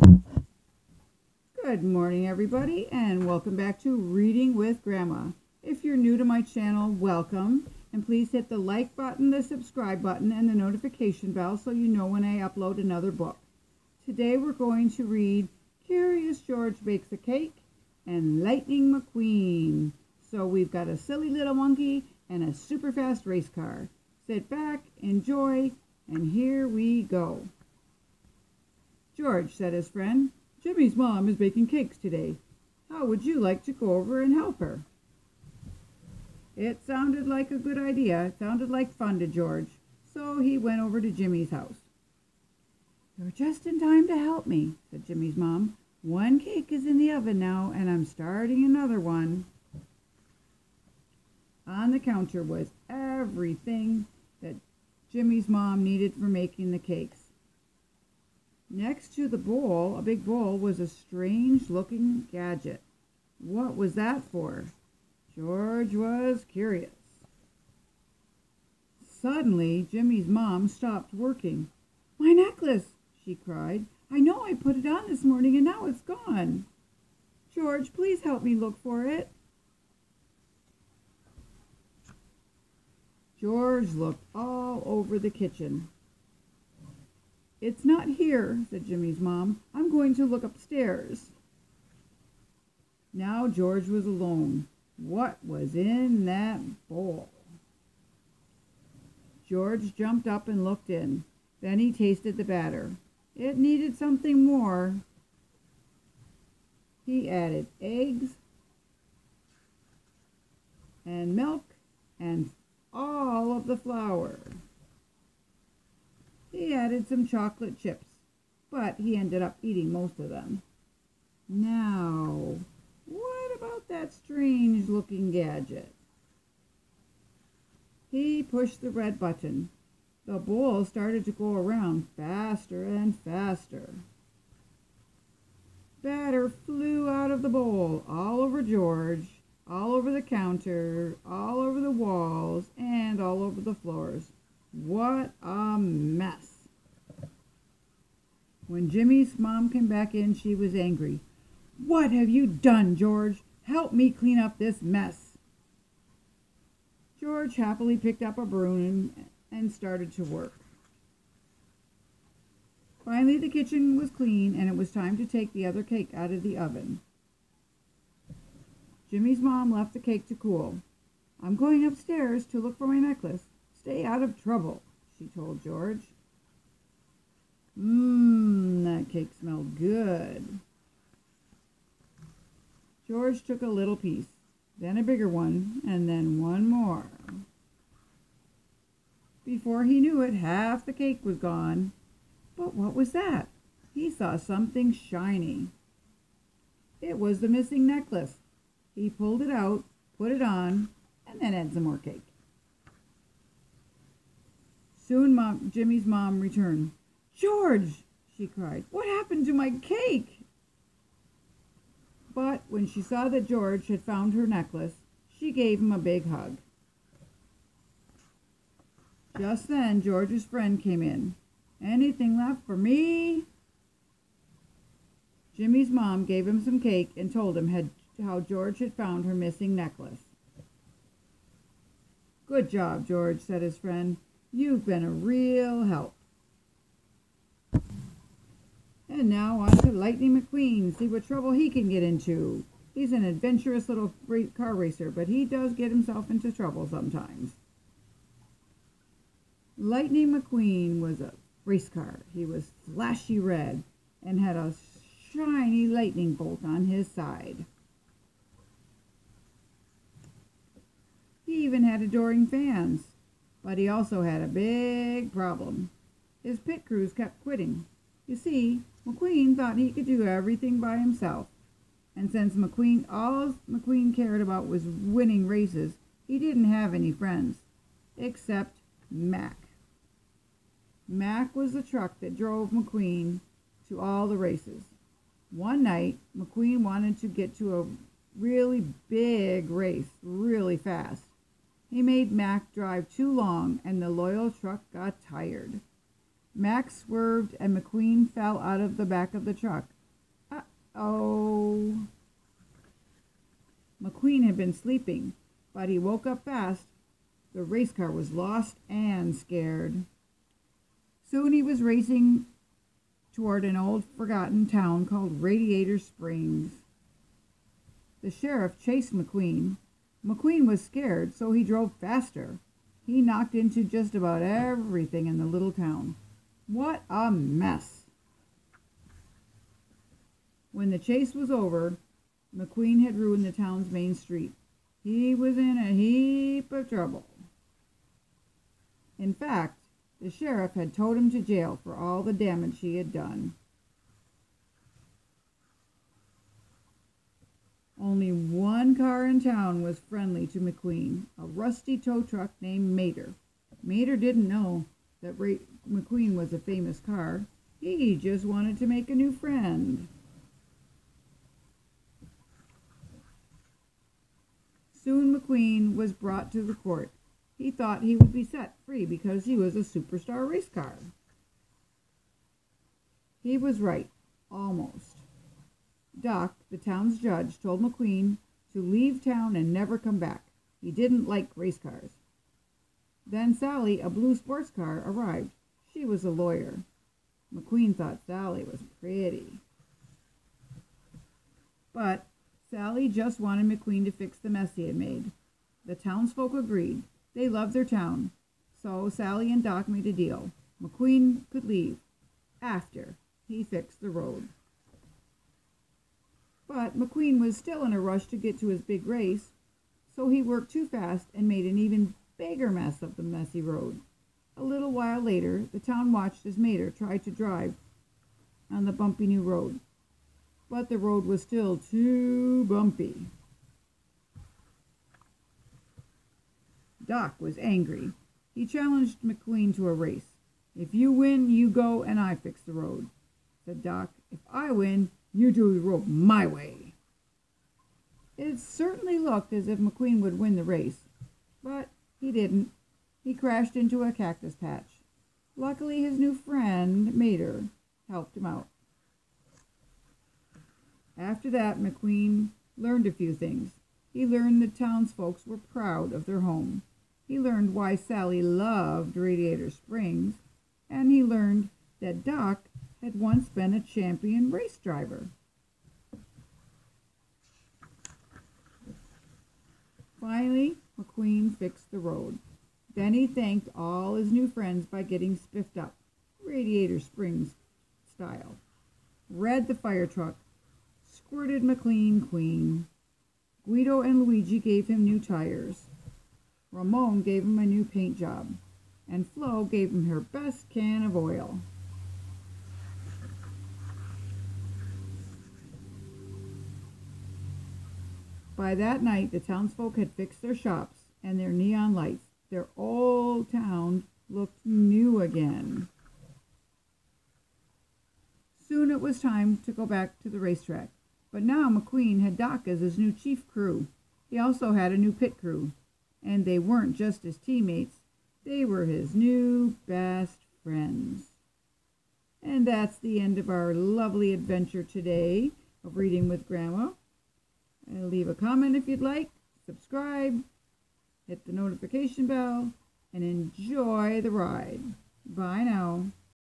Good morning, everybody, and welcome back to Reading with Grandma. If you're new to my channel, welcome, and please hit the like button, the subscribe button, and the notification bell so you know when I upload another book. Today we're going to read Curious George Bakes a Cake and Lightning McQueen. So we've got a silly little monkey and a super fast race car. Sit back, enjoy, and here we go. George, said his friend, Jimmy's mom is baking cakes today. How would you like to go over and help her? It sounded like a good idea. It sounded like fun to George. So he went over to Jimmy's house. You're just in time to help me, said Jimmy's mom. One cake is in the oven now, and I'm starting another one. On the counter was everything that Jimmy's mom needed for making the cakes. Next to the bowl, a big bowl, was a strange-looking gadget. What was that for? George was curious. Suddenly, Jimmy's mom stopped working. My necklace, she cried. I know I put it on this morning and now it's gone. George, please help me look for it. George looked all over the kitchen. It's not here, said Jimmy's mom. I'm going to look upstairs. Now George was alone. What was in that bowl? George jumped up and looked in. Then he tasted the batter. It needed something more. He added eggs and milk and all of the flour. He added some chocolate chips, but he ended up eating most of them. Now, what about that strange-looking gadget? He pushed the red button. The bowl started to go around faster and faster. Batter flew out of the bowl, all over George, all over the counter, all over the walls, and all over the floors. What a mess. When Jimmy's mom came back in, she was angry. What have you done, George? Help me clean up this mess. George happily picked up a broom and started to work. Finally, the kitchen was clean, and it was time to take the other cake out of the oven. Jimmy's mom left the cake to cool. I'm going upstairs to look for my necklace. Stay out of trouble, she told George. That cake smelled good. George took a little piece, then a bigger one, and then one more. Before he knew it, half the cake was gone. But what was that? He saw something shiny. It was the missing necklace. He pulled it out, put it on, and then had some more cake. Soon Jimmy's mom returned. George, she cried, what happened to my cake? But when she saw that George had found her necklace, she gave him a big hug. Just then, George's friend came in. Anything left for me? Jimmy's mom gave him some cake and told him how George had found her missing necklace. Good job, George, said his friend. You've been a real help. And now on to Lightning McQueen, see what trouble he can get into. He's an adventurous little car racer, but he does get himself into trouble sometimes. Lightning McQueen was a race car. He was flashy red and had a shiny lightning bolt on his side. He even had adoring fans, but he also had a big problem. His pit crews kept quitting. You see, McQueen thought he could do everything by himself, and since all McQueen cared about was winning races, he didn't have any friends, except Mac. Mac was the truck that drove McQueen to all the races. One night, McQueen wanted to get to a really big race really fast. He made Mac drive too long, and the loyal truck got tired. Max swerved and McQueen fell out of the back of the truck. Uh-oh. McQueen had been sleeping, but he woke up fast. The race car was lost and scared. Soon he was racing toward an old forgotten town called Radiator Springs. The sheriff chased McQueen. McQueen was scared, so he drove faster. He knocked into just about everything in the little town. What a mess! When the chase was over, McQueen had ruined the town's main street. He was in a heap of trouble. In fact, the sheriff had towed him to jail for all the damage he had done. Only one car in town was friendly to McQueen, a rusty tow truck named Mater. Mater didn't know that McQueen was a famous car. He just wanted to make a new friend. Soon McQueen was brought to the court. He thought he would be set free because he was a superstar race car. He was right, almost. Doc, the town's judge, told McQueen to leave town and never come back. He didn't like race cars. Then Sally, a blue sports car, arrived. She was a lawyer. McQueen thought Sally was pretty. But Sally just wanted McQueen to fix the mess he had made. The townsfolk agreed. They loved their town. So Sally and Doc made a deal. McQueen could leave after he fixed the road. But McQueen was still in a rush to get to his big race, so he worked too fast and made an even bigger mess of the messy road. A little while later, the town watched as Mater tried to drive on the bumpy new road. But the road was still too bumpy. Doc was angry. He challenged McQueen to a race. "If you win, you go and I fix the road," said Doc. "If I win, you do the road my way." It certainly looked as if McQueen would win the race, but he didn't. He crashed into a cactus patch. Luckily, his new friend, Mater, helped him out. After that, McQueen learned a few things. He learned the townsfolk were proud of their home. He learned why Sally loved Radiator Springs, and he learned that Doc had once been a champion race driver. Finally, McQueen fixed the road. Then he thanked all his new friends by getting spiffed up, Radiator Springs style. Red the fire truck squirted McLean Queen. Guido and Luigi gave him new tires. Ramon gave him a new paint job, and Flo gave him her best can of oil. By that night, the townsfolk had fixed their shops and their neon lights. Their old town looked new again. Soon it was time to go back to the racetrack, but now McQueen had Doc as his new chief crew. He also had a new pit crew, and they weren't just his teammates, they were his new best friends. And that's the end of our lovely adventure today of Reading with Grandma. Leave a comment if you'd like, subscribe, hit the notification bell, and enjoy the ride. Bye now.